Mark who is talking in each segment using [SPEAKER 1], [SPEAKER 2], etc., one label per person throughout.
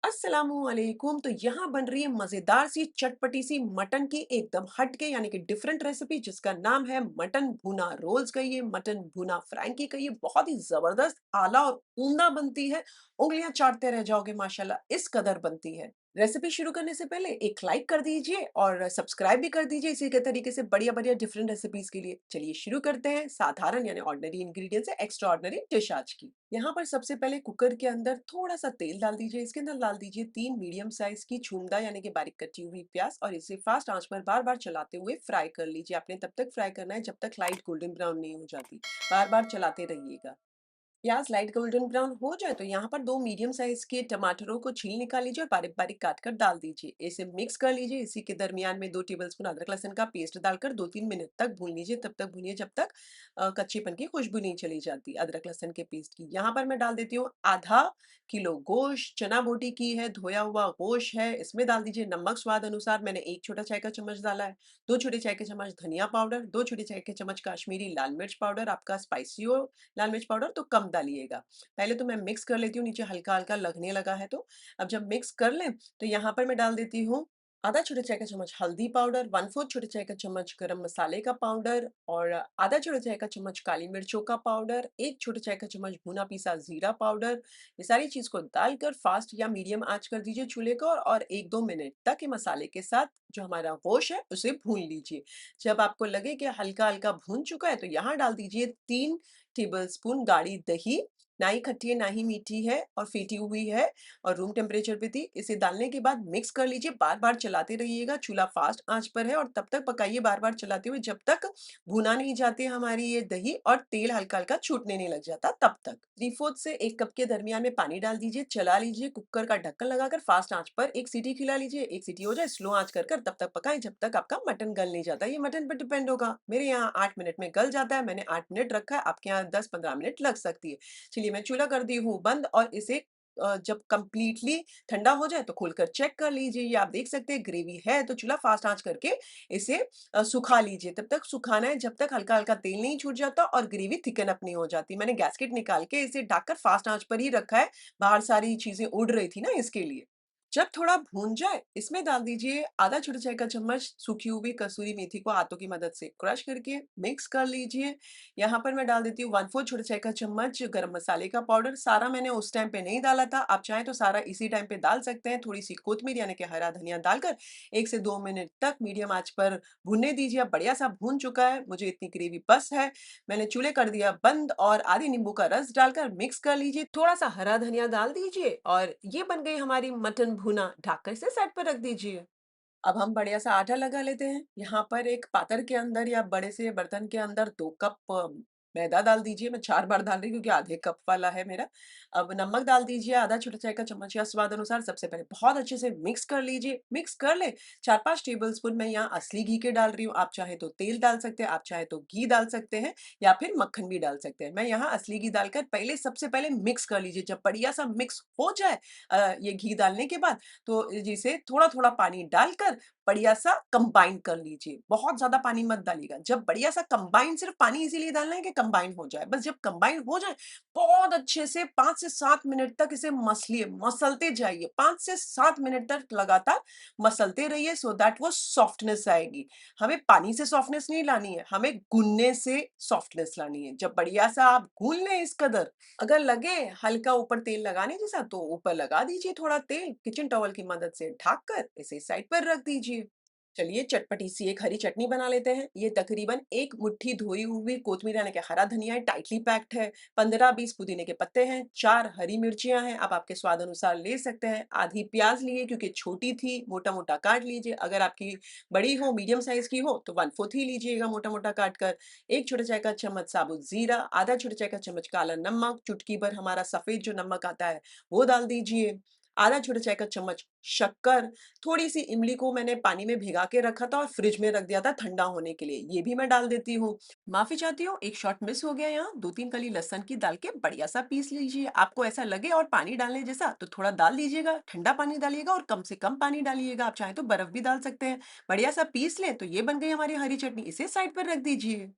[SPEAKER 1] अस्सलामुअलैकुम। तो यहाँ बन रही है मजेदार सी चटपटी सी मटन की एकदम हटके यानी कि डिफरेंट रेसिपी जिसका नाम है मटन भुना रोल्स कहिए, मटन भुना फ्रैंकी कहिए। बहुत ही जबरदस्त आला और उम्दा बनती है। उंगलियां चाटते रह जाओगे माशाल्लाह, इस कदर बनती है। रेसिपी शुरू करने से पहले एक लाइक कर दीजिए और सब्सक्राइब भी कर दीजिए इसी के तरीके से बढ़िया बढ़िया डिफरेंट रेसिपीज के लिए। चलिए शुरू करते हैं साधारण यानी ऑर्डिनरी इंग्रेडिएंट से एक्स्ट्रा ऑर्डिनरी डिश आज की। यहाँ पर सबसे पहले कुकर के अंदर थोड़ा सा तेल डाल दीजिए। इसके अंदर डाल दीजिए 3 मीडियम साइज की छूंदा यानी कि बारीक कटी हुई प्याज और इसे फास्ट आंच पर बार बार चलाते हुए फ्राई कर लीजिए। आपने तब तक फ्राई करना है जब तक लाइट गोल्डन ब्राउन नहीं हो जाती। बार बार चलाते रहिएगा। प्याज लाइट गोल्डन ब्राउन हो जाए तो यहाँ पर 2 मीडियम साइज के टमाटरों को छील निकाल लीजिए और बारीक बारीक काट कर डाल दीजिए। इसे मिक्स कर लीजिए। इसी के दरमियान में 2 टेबलस्पून अदरक लहसुन का पेस्ट डालकर 2-3 मिनट तक भून लीजिए। तब तक भूनिए जब तक कच्चीपन की खुशबू नहीं चली जाती अदरक लहसुन के पेस्ट की। यहाँ पर मैं डाल देती हूँ आधा किलो गोश्त, चना बोटी की है, धोया हुआ गोश्त है। इसमें डाल दीजिए नमक स्वाद अनुसार। मैंने 1 छोटा चाय का चम्मच डाला है। 2 छोटे चाय के चम्मच धनिया पाउडर, 2 छोटे चाय के चम्मच काश्मीरी लाल मिर्च पाउडर। आपका स्पाइसी हो लाल मिर्च पाउडर तो कम डालिएगा। पहले तो मैं मिक्स कर लेती हूँ, नीचे हल्का-हल्का लगने लगा है तो। अब जब मिक्स कर लें, तो यहाँ पर मैं डाल देती हूँ आधा छोटा चाय का चम्मच हल्दी पाउडर, 1/4 छोटे चाय का चम्मच गरम मसाले का पाउडर और आधा छोटा चाय का चम्मच काली मिर्चों का पाउडर, 1 छोटे चाय का चम्मच भुना पिसा जीरा पाउडर। ये सारी चीज़ को डालकर फास्ट या मीडियम आँच कर दीजिए चूल्हे को और 1-2 मिनट तक ये मसाले के साथ जो हमारा गोश्त है, उसे भून लीजिए। जब आपको लगे कि हल्का-हल्का भून चुका है, तो यहाँ डाल दीजिए 3 टेबलस्पून गाढ़ी दही। ना ही खट्टी है, ना ही मीठी है और फेंटी हुई है और रूम टेम्परेचर पे थी। इसे डालने के बाद मिक्स कर लीजिए, बार-बार चलाते रहिएगा। चूल्हा फास्ट आँच पर है और तब तक पकाइए बार-बार चलाते हुए जब तक भुना नहीं जाती हमारी ये दही और तेल हल्का-हल्का छूटने नहीं लग जाता तब तक। 3/4 से 1 कप के दरमियान में पानी डाल दीजिए, चला लीजिए, कुकर का ढक्कन लगाकर फास्ट आँच पर 1 सीटी खिला लीजिए। 1 सीटी हो जाए स्लो आँच कर तब तक पकाएँ जब तक आपका मटन गल नहीं जाता। ये मटन पे डिपेंड होगा। मेरे यहाँ 8 मिनट में गल जाता है, मैंने 8 मिनट रखा है, आपके यहाँ 10-15 मिनट लग सकती है। चलिए मैं चूल्हा कर दी हूँ बंद और इसे जब कंप्लीटली ठंडा हो जाए तो खोलकर चेक कर लीजिए। ये आप देख सकते हैं ग्रेवी है तो चूल्हा फास्ट आँच करके इसे सुखा लीजिए। तब तक सुखाना है जब तक हल्का-हल्का तेल नहीं छूट जाता और ग्रेवी थिकन अप नहीं हो जाती। मैंने गैस्केट निकाल के इसे ढककर फास्ट आँच पर ही रखा है, बाहर सारी चीज़ें उड़ रही थी ना इसके लिए। जब थोड़ा भून जाए, इसमें डाल दीजिए आधा छोटा चाय का चम्मच सूखी हुई कसूरी मेथी को हाथों की मदद से क्रश करके मिक्स कर लीजिए। यहाँ पर मैं डाल देती हूँ 1/4 छोटे चाय का चम्मच गरम मसाले का पाउडर। सारा मैंने उस टाइम पे नहीं डाला था, आप चाहें तो सारा इसी टाइम पे डाल सकते हैं। थोड़ी-सी कोतमीर यानी कि हरा धनिया डालकर 1 से 2 मिनट तक मीडियम आँच पर भूनने दीजिए। अब बढ़िया-सा भून चुका है, मुझे इतनी ग्रेवी बस है। मैंने चूल्हे कर दिया बंद और आधी नींबू का रस डालकर मिक्स कर लीजिए। थोड़ा-सा हरा धनिया डाल दीजिए और ये बन गई हमारी मटन भुना। ढककर इसे साइड पर रख दीजिए। अब हम बढ़िया सा आटा लगा लेते हैं। यहाँ पर एक पात्र के अंदर या बड़े से बर्तन के अंदर 2 कप मैदा डाल दीजिए। मैं 4 बार डाल रही हूँ क्योंकि आधे कप वाला है मेरा। अब नमक डाल दीजिए आधा छोटा चाय का चम्मच या स्वाद अनुसार। सबसे पहले बहुत अच्छे से मिक्स कर लीजिए। मिक्स कर लें 4-5 टेबलस्पून मैं यहाँ असली घी के डाल रही हूँ। आप चाहे तो तेल डाल सकते हैं, आप चाहे तो घी डाल सकते हैं या फिर मक्खन भी डाल सकते हैं। मैं यहाँ असली घी डालकर पहले सबसे पहले मिक्स कर लीजिए। जब बढ़िया सा मिक्स हो जाए ये घी डालने के बाद तो जिसे थोड़ा-थोड़ा पानी डालकर बढ़िया-सा कंबाइन कर लीजिए। बहुत ज़्यादा पानी मत डालिएगा। जब बढ़िया-सा कंबाइन सिर्फ़ पानी इसीलिए डालना है कि कंबाइन हो जाए। बस जब कंबाइन हो जाए, बहुत अच्छे से 5 से 7 मिनट तक इसे मसलिए, मसलते जाइए। 5 से 7 मिनट तक लगातार मसलते रहिए सो दैट वो सॉफ्टनेस आएगी। हमें पानी से सॉफ्टनेस नहीं लानी है, हमें गूँदने से सॉफ्टनेस लानी है। जब बढ़िया-सा आप गूँथ लें इस कदर, अगर लगे हल्का ऊपर तेल लगाने जैसा तो ऊपर लगा दीजिए थोड़ा तेल किचन टॉवल की मदद से ढक कर इसे साइड पर रख दीजिए। चलिए चटपटी सी एक हरी चटनी बना लेते हैं। ये तकरीबन 1 मुट्ठी धोई हुई कोतमीर यानी कि हरा धनिया है, टाइटली पैक्ड है। 15-20 पुदीने के पत्ते हैं, 4 हरी मिर्चियाँ हैं, आप आपके स्वाद अनुसार ले सकते हैं। आधी प्याज़ लिए क्योंकि छोटी थी, मोटा-मोटा काट लीजिए। अगर आपकी बड़ी हो, मीडियम साइज़ की हो तो 1/4 ही लीजिएगा मोटा-मोटा काट कर। 1 छोटे चाय का चम्मच साबुत ज़ीरा, आधा छोटे चाय का चम्मच काला नमक, चुटकी भर हमारा सफ़ेद जो नमक आता है, वो डाल दीजिए। आधा छोटे चाय का चम्मच शक्कर, थोड़ी-सी इमली को मैंने पानी में भिगा के रखा था और फ्रिज में रख दिया था ठंडा होने के लिए, ये भी मैं डाल देती हूँ। माफ़ी चाहती हूँ, एक शॉट मिस हो गया यहाँ, 2-3 कली लहसुन की डाल के बढ़िया-सा पीस लीजिए। आपको ऐसा लगे और पानी डालने जैसा तो थोड़ा डाल दीजिएगा, ठंडा पानी डालिएगा और कम से कम पानी डालिएगा, आप चाहें तो बर्फ भी डाल सकते हैं। बढ़िया-सा पीस लें तो ये बन गई हमारी हरी चटनी, इसे साइड पर रख दीजिए।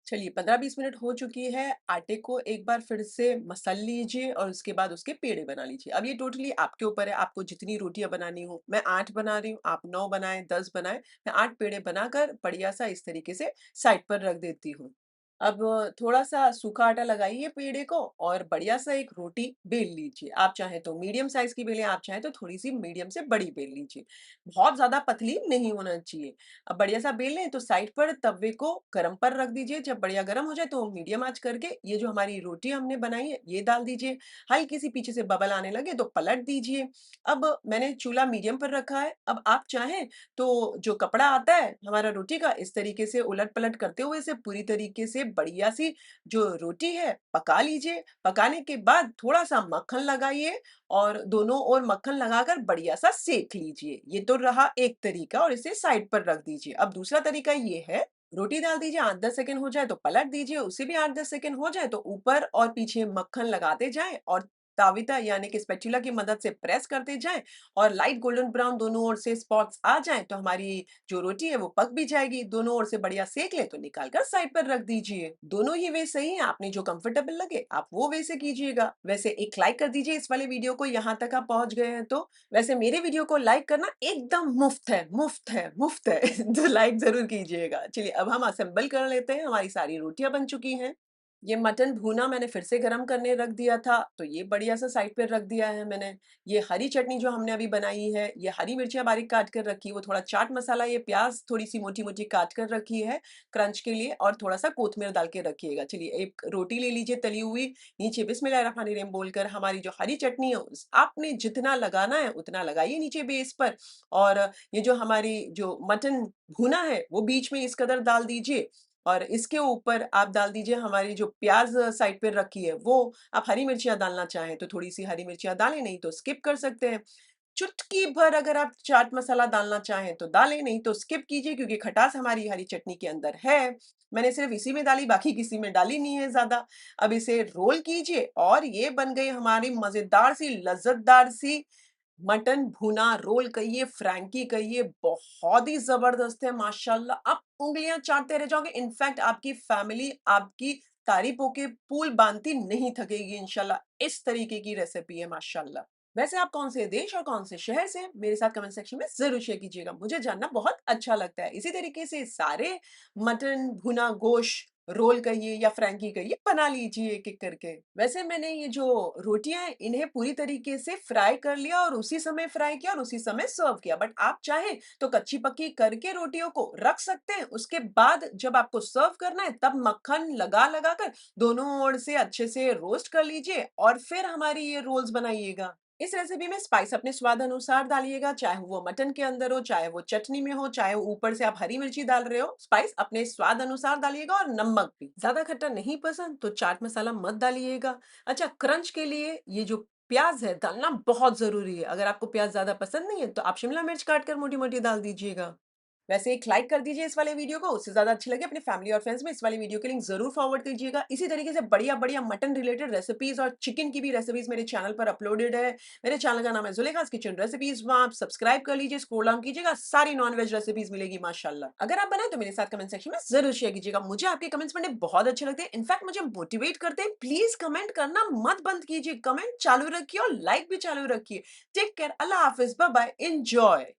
[SPEAKER 1] चलिए 15-20 मिनट हो चुकी है, आटे को एक बार फिर से मसल लीजिए और उसके बाद उसके पेड़े बना लीजिए। अब ये टोटली आपके ऊपर है, आपको जितनी रोटियाँ बनानी हो। मैं 8 बना रही हूँ, आप 9 बनाएँ, 10 बनाएँ। मैं 8 पेड़े बनाकर बढ़िया-सा इस तरीके से साइड पर रख देती हूँ। अब थोड़ा-सा सूखा आटा लगाइए पेड़े को और बढ़िया-सा एक रोटी बेल लीजिए। आप चाहें तो मीडियम साइज़ की बेलें, आप चाहें तो थोड़ी-सी मीडियम से बड़ी बेल लीजिए। बहुत ज़्यादा पतली नहीं होना चाहिए। अब बढ़िया-सा बेल लें तो साइड पर तवे को गरम पर रख दीजिए। जब बढ़िया गरम हो जाए तो मीडियम आँच करके ये जो हमारी रोटी हमने बनाई है, ये डाल दीजिए। हल्की-सी पीछे से बबल आने लगे तो पलट दीजिए। अब मैंने चूल्हा मीडियम पर रखा है। अब आप चाहें तो जो कपड़ा आता है हमारा रोटी का, इस तरीके से उलट-पलट करते हुए इसे पूरी तरीके से बढ़िया-सी जो रोटी है पका लीजिए। पकाने के बाद थोड़ा-सा मक्खन लगाइए और दोनों ओर मक्खन लगाकर बढ़िया-सा सेंक लीजिए। ये तो रहा एक तरीका और इसे साइड पर रख दीजिए। अब दूसरा तरीका ये है, रोटी डाल दीजिए, 8-10 सेकंड हो जाए तो पलट दीजिए, उसे भी 8-10 सेकंड हो जाए तो ऊपर और पीछे मक्खन लगाते जाएँ और ताविता यानी कि स्पैचुला की मदद से प्रेस करते जाएँ और लाइट गोल्डन ब्राउन दोनों ओर से स्पॉट्स आ जाएँ तो हमारी जो रोटी है वो पक भी जाएगी। दोनों ओर से बढ़िया सेंक लें तो निकाल कर साइड पर रख दीजिए। दोनों ही वे सही हैं, आपने जो कंफर्टेबल लगे आप वो वे से कीजिएगा। वैसे एक लाइक कर दीजिए इस वाले वीडियो को, यहाँ तक आप पहुँच गए हैं तो। वैसे मेरे वीडियो को लाइक करना एकदम मुफ्त है, मुफ्त है, मुफ्त है। तो लाइक ज़रूर कीजिएगा। चलिए अब हम असेंबल कर लेते हैं, हमारी सारी रोटियाँ बन चुकी हैं। ये मटन भूना मैंने फिर से गरम करने रख दिया था, तो ये बढ़िया-सा साइड पे रख दिया है मैंने। ये हरी चटनी जो हमने अभी बनाई है, ये हरी मिर्चियाँ बारीक काट कर रखी, वो थोड़ा चाट मसाला, ये प्याज़ थोड़ी-सी मोटी-मोटी काट कर रखी है क्रंच के लिए और थोड़ा-सा कोथमीर डाल के रखिएगा। चलिए एक रोटी ले लीजिए तली हुई, नीचे बिस्मिल्लाहिर्रहमानिर्रहीम बोलकर हमारी जो हरी चटनी है उस आपने जितना लगाना है उतना लगाइए नीचे बेस पर और ये जो हमारी जो मटन भुना है, वो बीच में इस कदर डाल दीजिए और इसके ऊपर आप डाल दीजिए हमारी जो प्याज़ साइड पे रखी है वो। आप हरी मिर्चियाँ डालना चाहें तो थोड़ी-सी हरी मिर्चियाँ डालें, नहीं तो स्किप कर सकते हैं। चुटकी भर अगर आप चाट मसाला डालना चाहें तो डालें, नहीं तो स्किप कीजिए क्योंकि खटास हमारी हरी चटनी के अंदर है। मैंने सिर्फ़ इसी में डाली, बाकी किसी में डाली नहीं है ज़्यादा। अब इसे रोल कीजिए और ये बन गई हमारी मज़ेदार सी, लज़्ज़तदार सी मटन भुना रोल कहिए, फ्रैंकी कहिए, बहुत ही ज़बरदस्त है माशाल्लाह। आप उँगलियाँ चाटते रह जाओगे। इनफैक्ट आपकी फैमिली आपकी तारीफ़ों के पुल बाँधती नहीं थकेगी इंशाल्लाह। इस तरीके की रेसिपी है माशाल्लाह। वैसे आप कौन से देश और कौन से शहर से हैं, मेरे साथ कमेंट सेक्शन में ज़रूर शेयर कीजिएगा। मुझे जानना बहुत अच्छा लगता है। इसी तरीके से सारे मटन, भुना गोश्त, रोल कहिए या फ्रैंकी कहिए, बना लीजिए एक-एक करके। वैसे मैंने ये जो रोटियाँ हैं, इन्हें पूरी तरीके से फ्राई कर लिया और उसी समय फ्राई किया और उसी समय सर्व किया। बट आप चाहें तो कच्ची-पक्की करके रोटियों को रख सकते हैं। उसके बाद जब आपको सर्व करना है, तब मक्खन लगा-लगा कर दोनों ओर से अच्छे से रोस्ट कर लीजिए और फिर हमारी ये रोल्स बनाइएगा। इस रेसिपी में स्पाइस अपने स्वाद अनुसार डालिएगा, चाहे वो मटन के अंदर हो, चाहे वो चटनी में हो, चाहे ऊपर से आप हरी मिर्ची डाल रहे हो, स्पाइस अपने स्वाद अनुसार डालिएगा और नमक भी। ज़्यादा खट्टा नहीं पसंद तो चाट मसाला मत डालिएगा। अच्छा, क्रंच के लिए ये जो प्याज़ है डालना बहुत ज़रूरी है। अगर आपको प्याज़ ज़्यादा पसंद नहीं है तो आप शिमला मिर्च काट कर मोटी-मोटी डाल दीजिएगा। वैसे एक लाइक कर दीजिए इस वाले वीडियो को, उससे ज़्यादा अच्छी लगे अपनी फैमिली और फ्रेंड्स में इस वाले वीडियो के लिंक ज़रूर फॉरवर्ड कीजिएगा। इसी तरीके से बढ़िया-बढ़िया मटन रिलेटेड रेसिपीज़ और चिकन की भी रेसिपीज़ मेरे चैनल पर अपलोडेड है। मेरे चैनल का नाम है ज़ुलेखास किचन रेसिपीज़, वहाँ आप सब्सक्राइब कर लीजिए, स्क्रॉल डाउन कीजिएगा, सारी नॉन-वेज रेसिपीज़ मिलेगी माशाल्लाह। अगर आप बनाएँ तो मेरे साथ कमेंट सेक्शन में ज़रूर शेयर कीजिएगा। मुझे आपके कमेंट्स पढ़ने बहुत अच्छे लगते हैं, इनफैक्ट मुझे मोटिवेट करते हैं। प्लीज़ कमेंट करना मत बंद कीजिए, कमेंट चालू रखिए और लाइक भी चालू रखिए। टेक केयर, अल्लाह हाफ़िज़, बाय बाय, एन्जॉय।